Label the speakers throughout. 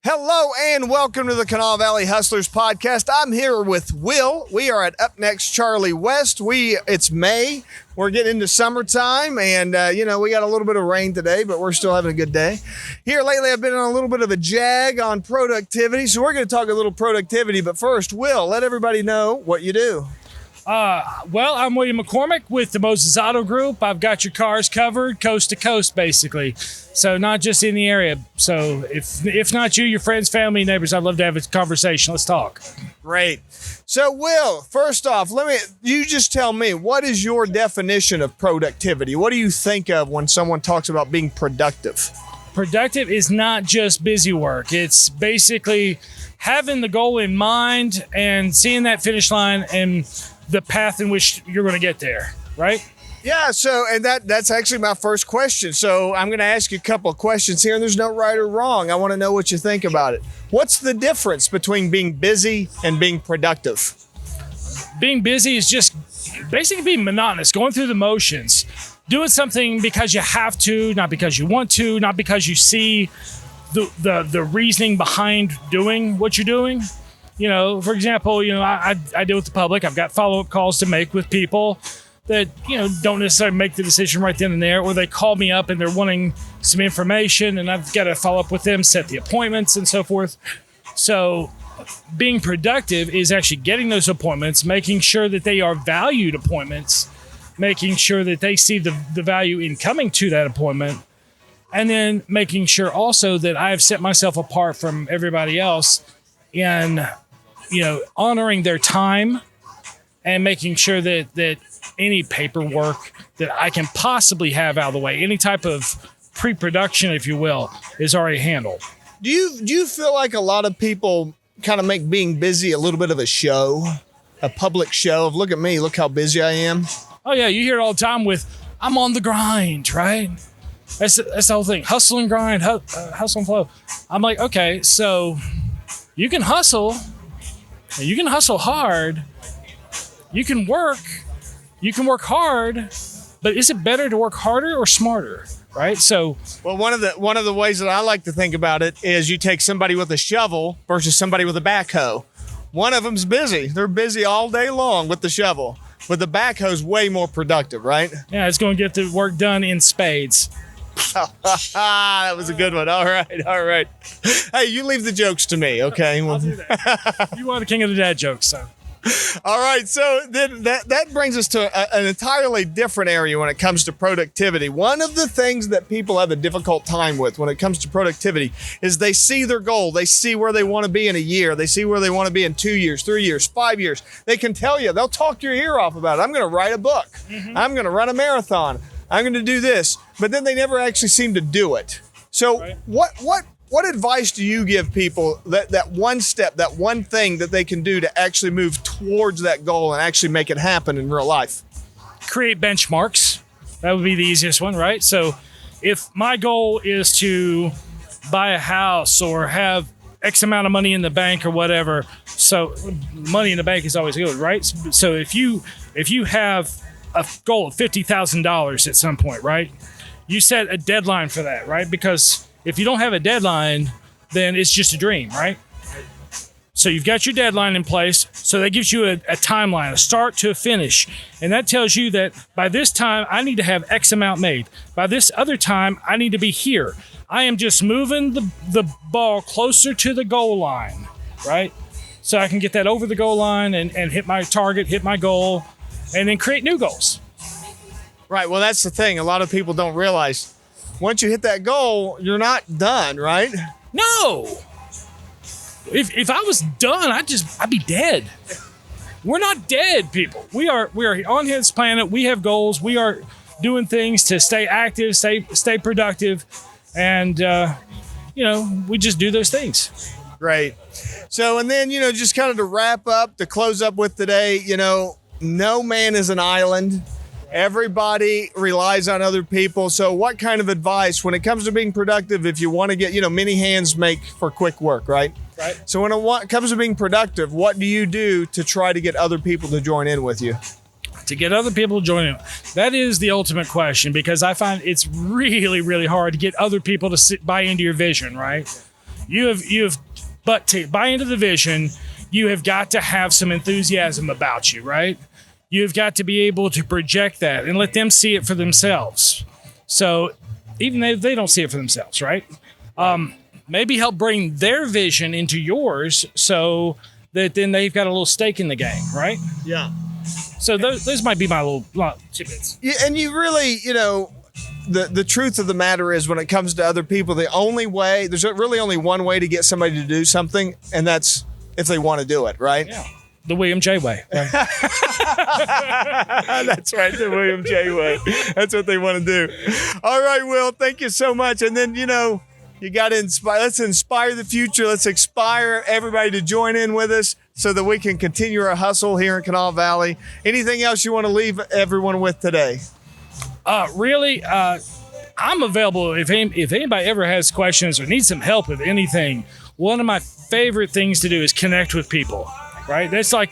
Speaker 1: Hello and welcome to the Kanawha Valley Hustlers podcast. I'm here with Will. We are at Up Next Charlie West. It's May. We're getting into summertime and, we got a little bit of rain today, but we're still having a good day. Here lately, I've been on a little bit of a jag on productivity, so we're going to talk a little productivity. But first, Will, let everybody know what you do.
Speaker 2: I'm Will McCormick with the Moses Auto Group. I've got your cars covered coast to coast, basically. So not just in the area. So if not you, your friends, family, neighbors, I'd love to have a conversation. Let's talk.
Speaker 1: Great. So, Will, first off, you just tell me, what is your definition of productivity? What do you think of when someone talks about being productive?
Speaker 2: Productive is not just busy work. It's basically having the goal in mind and seeing that finish line and the path in which you're going to get there, right?
Speaker 1: Yeah, and that's actually my first question. So I'm going to ask you a couple of questions here, and there's no right or wrong. I want to know what you think about it. What's the difference between being busy and being productive?
Speaker 2: Being busy is just basically being monotonous, going through the motions, doing something because you have to, not because you want to, not because you see the reasoning behind doing what you're doing. For example, I deal with the public. I've got follow-up calls to make with people that, don't necessarily make the decision right then and there, or they call me up and they're wanting some information and I've got to follow up with them, set the appointments and so forth. So being productive is actually getting those appointments, making sure that they are valued appointments, making sure that they see the value in coming to that appointment, and then making sure also that I've set myself apart from everybody else in honoring their time and making sure that any paperwork that I can possibly have out of the way, any type of pre-production, if you will, is already handled.
Speaker 1: Do you feel like a lot of people kind of make being busy a little bit of a show, a public show of look at me, look how busy I am?
Speaker 2: Oh yeah, you hear it all the time with I'm on the grind, right? That's the whole thing. Hustle and grind, hustle and flow. I'm like, okay, so you can hustle. You can hustle hard. You can work hard, but is it better to work harder or smarter? Right? So,
Speaker 1: well, one of the ways that I like to think about it is you take somebody with a shovel versus somebody with a backhoe. One of them's busy. They're busy all day long with the shovel, but the backhoe's way more productive, right?
Speaker 2: Yeah, it's going to get the work done in spades.
Speaker 1: That was a good one. All right. Hey, you leave the jokes to me, okay?
Speaker 2: I'll do that. You are the king of the dad jokes, so.
Speaker 1: All right, so then that brings us to an entirely different area when it comes to productivity. One of the things that people have a difficult time with when it comes to productivity is they see their goal. They see where they want to be in a year. They see where they want to be in 2 years, 3 years, 5 years. They can tell you. They'll talk your ear off about it. I'm going to write a book. Mm-hmm. I'm going to run a marathon. I'm going to do this. But then they never actually seem to do it. So right. What advice do you give people that one step, that one thing that they can do to actually move towards that goal and actually make it happen in real life?
Speaker 2: Create benchmarks. That would be the easiest one, right? So if my goal is to buy a house or have X amount of money in the bank or whatever, so money in the bank is always good, right? So if you have a goal of $50,000 at some point, right? You set a deadline for that, right? Because if you don't have a deadline, then it's just a dream, right? So you've got your deadline in place. So that gives you a timeline, a start to a finish. And that tells you that by this time, I need to have X amount made. By this other time, I need to be here. I am just moving the ball closer to the goal line, right? So I can get that over the goal line and hit my target, hit my goal, and then create new goals.
Speaker 1: Right. Well, that's the thing. A lot of people don't realize once you hit that goal, you're not done, right?
Speaker 2: No. If I was done, I'd be dead. We're not dead, people. We are on this planet. We have goals. We are doing things to stay active, stay productive, and we just do those things.
Speaker 1: Great. So, and then just kind of to wrap up, to close up with today, no man is an island. Everybody relies on other people. So what kind of advice when it comes to being productive, if you want to get, many hands make for quick work, right?
Speaker 2: Right.
Speaker 1: So when it comes to being productive, what do you do to try to get other people to join in with you?
Speaker 2: To get other people to join in. That is the ultimate question, because I find it's really, really hard to get other people to buy into your vision, right? But to buy into the vision, you have got to have some enthusiasm about you, right? You've got to be able to project that and let them see it for themselves. So even if they don't see it for themselves, right? Maybe help bring their vision into yours so that then they've got a little stake in the game, right?
Speaker 1: Yeah.
Speaker 2: So those might be my little tidbits.
Speaker 1: Yeah, and you really, the truth of the matter is when it comes to other people, there's really only one way to get somebody to do something, and that's if they want to do it, right?
Speaker 2: Yeah. The William J. way.
Speaker 1: That's right, the William J. way. That's what they want to do. All right, Will, thank you so much. And then, you got to inspire. Let's inspire the future. Let's inspire everybody to join in with us so that we can continue our hustle here in Kanawha Valley. Anything else you want to leave everyone with today?
Speaker 2: Really, I'm available if anybody ever has questions or needs some help with anything. One of my favorite things to do is connect with people, right? That's like,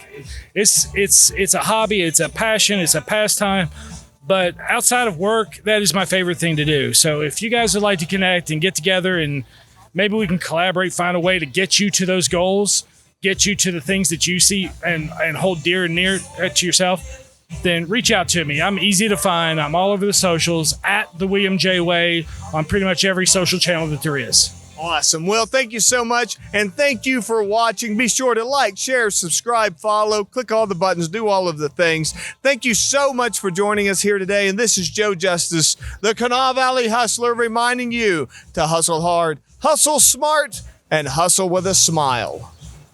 Speaker 2: it's a hobby, it's a passion, it's a pastime. But outside of work, that is my favorite thing to do. So if you guys would like to connect and get together and maybe we can collaborate, find a way to get you to those goals, get you to the things that you see and hold dear and near to yourself, then reach out to me. I'm easy to find. I'm all over the socials at the William J. Way on pretty much every social channel that there is.
Speaker 1: Awesome. Well, thank you so much. And thank you for watching. Be sure to like, share, subscribe, follow, click all the buttons, do all of the things. Thank you so much for joining us here today. And this is Joe Justice, the Kanawha Valley Hustler, reminding you to hustle hard, hustle smart, and hustle with a smile.